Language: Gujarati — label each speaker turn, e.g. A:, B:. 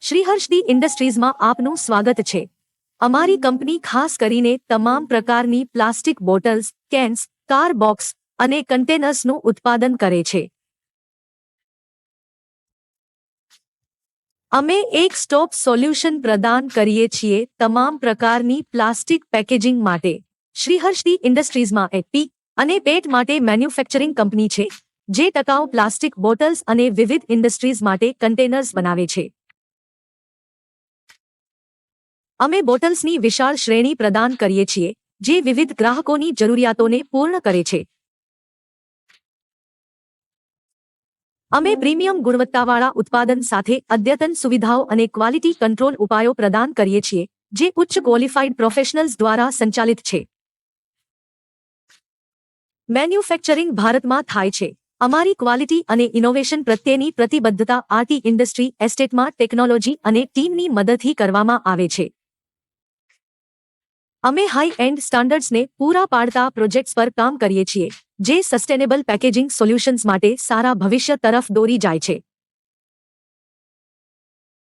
A: શ્રીહર્ષદી ઇન્ડસ્ટ્રીઝમાં આપનું સ્વાગત છે। અમારી કંપની ખાસ કરીને તમામ પ્રકારની plastic bottles, cans, car box અને કન્ટેનર્સનું ઉત્પાદન કરે છે। અમે એક સ્ટોપ સોલ્યુશન પ્રદાન કરીએ છીએ તમામ પ્રકારની પ્લાસ્ટિક પેકેજિંગ માટે। શ્રીહર્ષદી ઇન્ડસ્ટ્રીઝમાં એપી અને પેટ માટે મેન્યુફેક્ચરિંગ કંપની છે, જે ટકાઉ પ્લાસ્ટિક બોટલ્સ અને વિવિધ ઇન્ડસ્ટ્રીઝ માટે કન્ટેનર્સ બનાવે છે। અમે બોટલ્સની વિશાળ શ્રેણી પ્રદાન કરીએ છીએ, જે વિવિધ ગ્રાહકોની જરૂરિયાતોને પૂર્ણ કરે છે। અમે પ્રીમિયમ ગુણવત્તાવાળા ઉત્પાદન સાથે અદ્યતન સુવિધાઓ અને ક્વોલિટી કંટ્રોલ ઉપાયો પ્રદાન કરીએ છીએ, જે ઉચ્ચ ક્વોલિફાઇડ પ્રોફેશનલ્સ દ્વારા સંચાલિત છે। મેન્યુફેક્ચરિંગ ભારતમાં થાય છે। અમારી ક્વોલિટી અને ઇનોવેશન પ્રત્યેની પ્રતિબદ્ધતા આરટી ઇન્ડસ્ટ્રી એસ્ટેટમાં ટેકનોલોજી અને ટીમની મદદથી કરવામાં આવે છે। અમે હાઈ એન્ડ સ્ટાન્ડર્ડ્સને પૂરા પાડતા પ્રોજેક્ટ્સ પર કામ કરીએ છીએ, જે સસ્ટેનેબલ પેકેજિંગ સોલ્યુશન્સ માટે સારા ભવિષ્ય તરફ દોરી જાય છે।